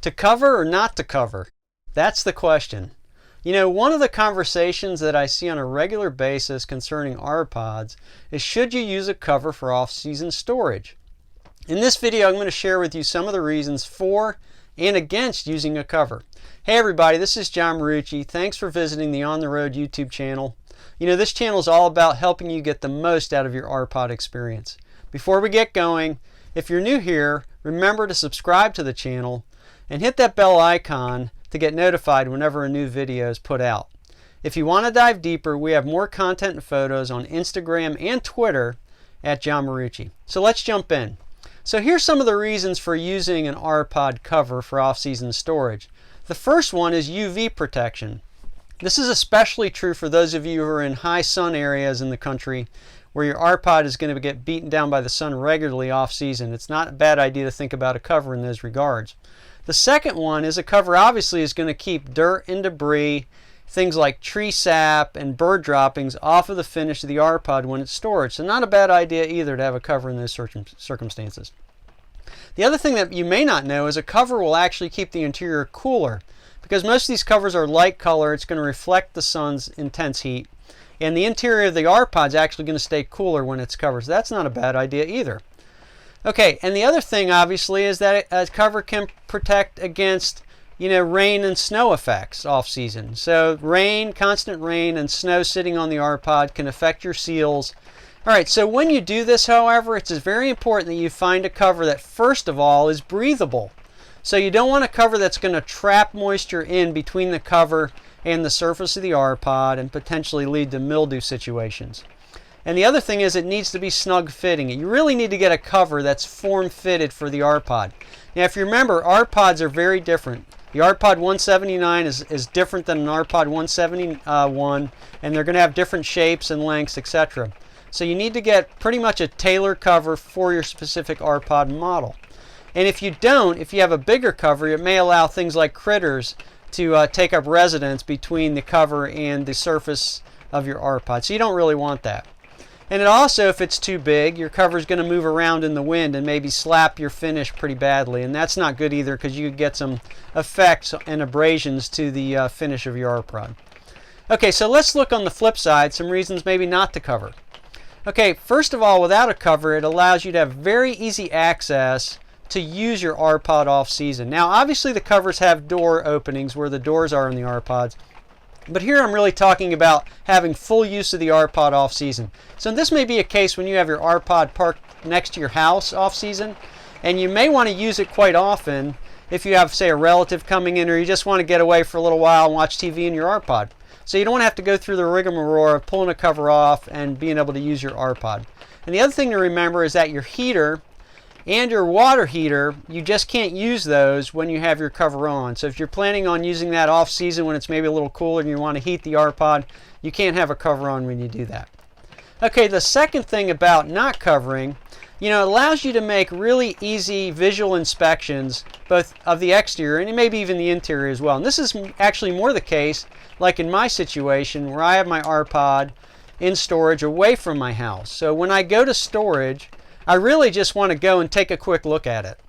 To cover or not to cover? That's the question. You know, one of the conversations that I see on a regular basis concerning RPods is, should you use a cover for off-season storage? In this video, I'm going to share with you some of the reasons for and against using a cover. Hey everybody, this is John Marucci. Thanks for visiting the On the Road YouTube channel. You know, this channel is all about helping you get the most out of your RPod experience. Before we get going, if you're new here, remember to subscribe to the channel and hit that bell icon to get notified whenever a new video is put out. If you want to dive deeper, we have more content and photos on Instagram and Twitter at John Marucci. So let's jump in. So here's some of the reasons for using an RPod cover for off-season storage. The first one is UV protection. This is especially true for those of you who are in high sun areas in the country where your RPod is going to get beaten down by the sun regularly off-season. It's not a bad idea to think about a cover in those regards. The second one is a cover obviously is going to keep dirt and debris, things like tree sap and bird droppings off of the finish of the RPod when it's stored. So not a bad idea either to have a cover in those circumstances. The other thing that you may not know is a cover will actually keep the interior cooler. Because most of these covers are light color, it's going to reflect the sun's intense heat. And the interior of the RPod is actually going to stay cooler when it's covered. So that's not a bad idea either. Okay, and the other thing obviously is that a cover can protect against, rain and snow effects off season. So rain, constant rain and snow sitting on the RPod can affect your seals. All right, so when you do this, however, it's very important that you find a cover that first of all is breathable. So you don't want a cover that's going to trap moisture in between the cover and the surface of the RPod and potentially lead to mildew situations. And the other thing is it needs to be snug fitting. You really need to get a cover that's form fitted for the RPod. Now if you remember, RPods are very different. The RPod 179 is different than an RPod 171 and they're going to have different shapes and lengths, etc. So you need to get pretty much a tailored cover for your specific RPod model. And if you don't, if you have a bigger cover, it may allow things like critters to take up residence between the cover and the surface of your RPod. So you don't really want that. And it also, if it's too big, your cover is going to move around in the wind and maybe slap your finish pretty badly. And that's not good either because you could get some effects and abrasions to the finish of your RPod. Okay, so let's look on the flip side, some reasons maybe not to cover. Okay, first of all, without a cover, it allows you to have very easy access to use your RPod off season. Now obviously the covers have door openings where the doors are in the RPods, but here I'm really talking about having full use of the RPod off season. So this may be a case when you have your RPod parked next to your house off season, and you may want to use it quite often if you have, say, a relative coming in, or you just want to get away for a little while and watch TV in your RPod. So you don't want to have to go through the rigmarole of pulling a cover off and being able to use your RPod. And the other thing to remember is that your heater and your water heater, you just can't use those when you have your cover on. So if you're planning on using that off season when it's maybe a little cooler and you want to heat the RPod, you can't have a cover on when you do that. Okay, the second thing about not covering, it allows you to make really easy visual inspections both of the exterior and maybe even the interior as well. And this is actually more the case like in my situation where I have my RPod in storage away from my house. So when I go to storage, I really just want to go and take a quick look at it.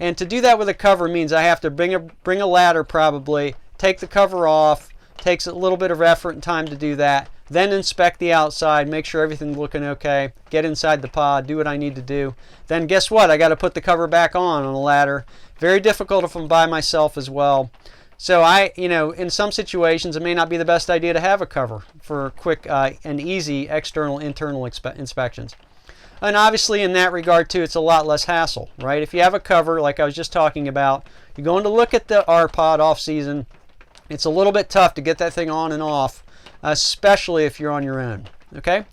And to do that with a cover means I have to bring a ladder probably, take the cover off, takes a little bit of effort and time to do that, then inspect the outside, make sure everything's looking okay, get inside the pod, do what I need to do. Then guess what? I got to put the cover back on the ladder. Very difficult if I'm by myself as well. So in some situations it may not be the best idea to have a cover for quick and easy external, internal inspections. And obviously in that regard too, it's a lot less hassle, right? If you have a cover, like I was just talking about, you're going to look at the RPod off season, it's a little bit tough to get that thing on and off, especially if you're on your own, okay?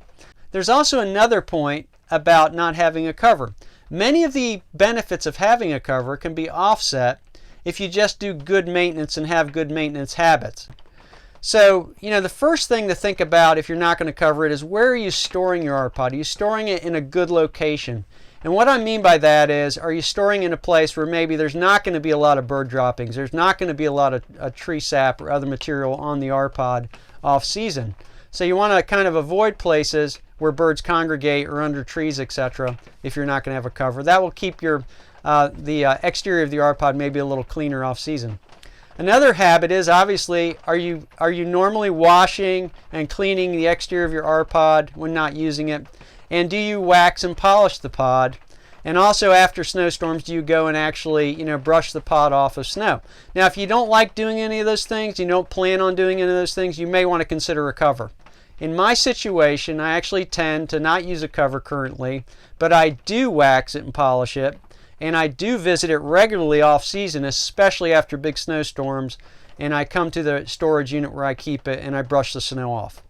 There's also another point about not having a cover. Many of the benefits of having a cover can be offset if you just do good maintenance and have good maintenance habits. So, the first thing to think about if you're not going to cover it is, where are you storing your RPod? Are you storing it in a good location? And what I mean by that is, are you storing in a place where maybe there's not going to be a lot of bird droppings, there's not going to be a lot of tree sap or other material on the RPod off season? So you want to kind of avoid places where birds congregate or under trees, etc. if you're not going to have a cover. That will keep your the exterior of the R pod may be a little cleaner off season. Another habit is, obviously, are you normally washing and cleaning the exterior of your R pod when not using it? And do you wax and polish the pod? And also, after snowstorms, do you go and actually, brush the pod off of snow? Now, if you don't like doing any of those things, you don't plan on doing any of those things, you may want to consider a cover. In my situation, I actually tend to not use a cover currently, but I do wax it and polish it. And I do visit it regularly off season, especially after big snowstorms. And I come to the storage unit where I keep it and I brush the snow off.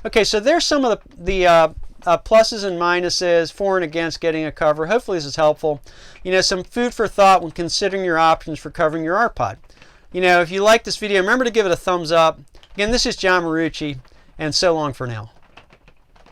Okay, so there's some of the pluses and minuses for and against getting a cover. Hopefully this is helpful. Some food for thought when considering your options for covering your R pod. If you like this video, remember to give it a thumbs up. Again, this is John Marucci, and so long for now.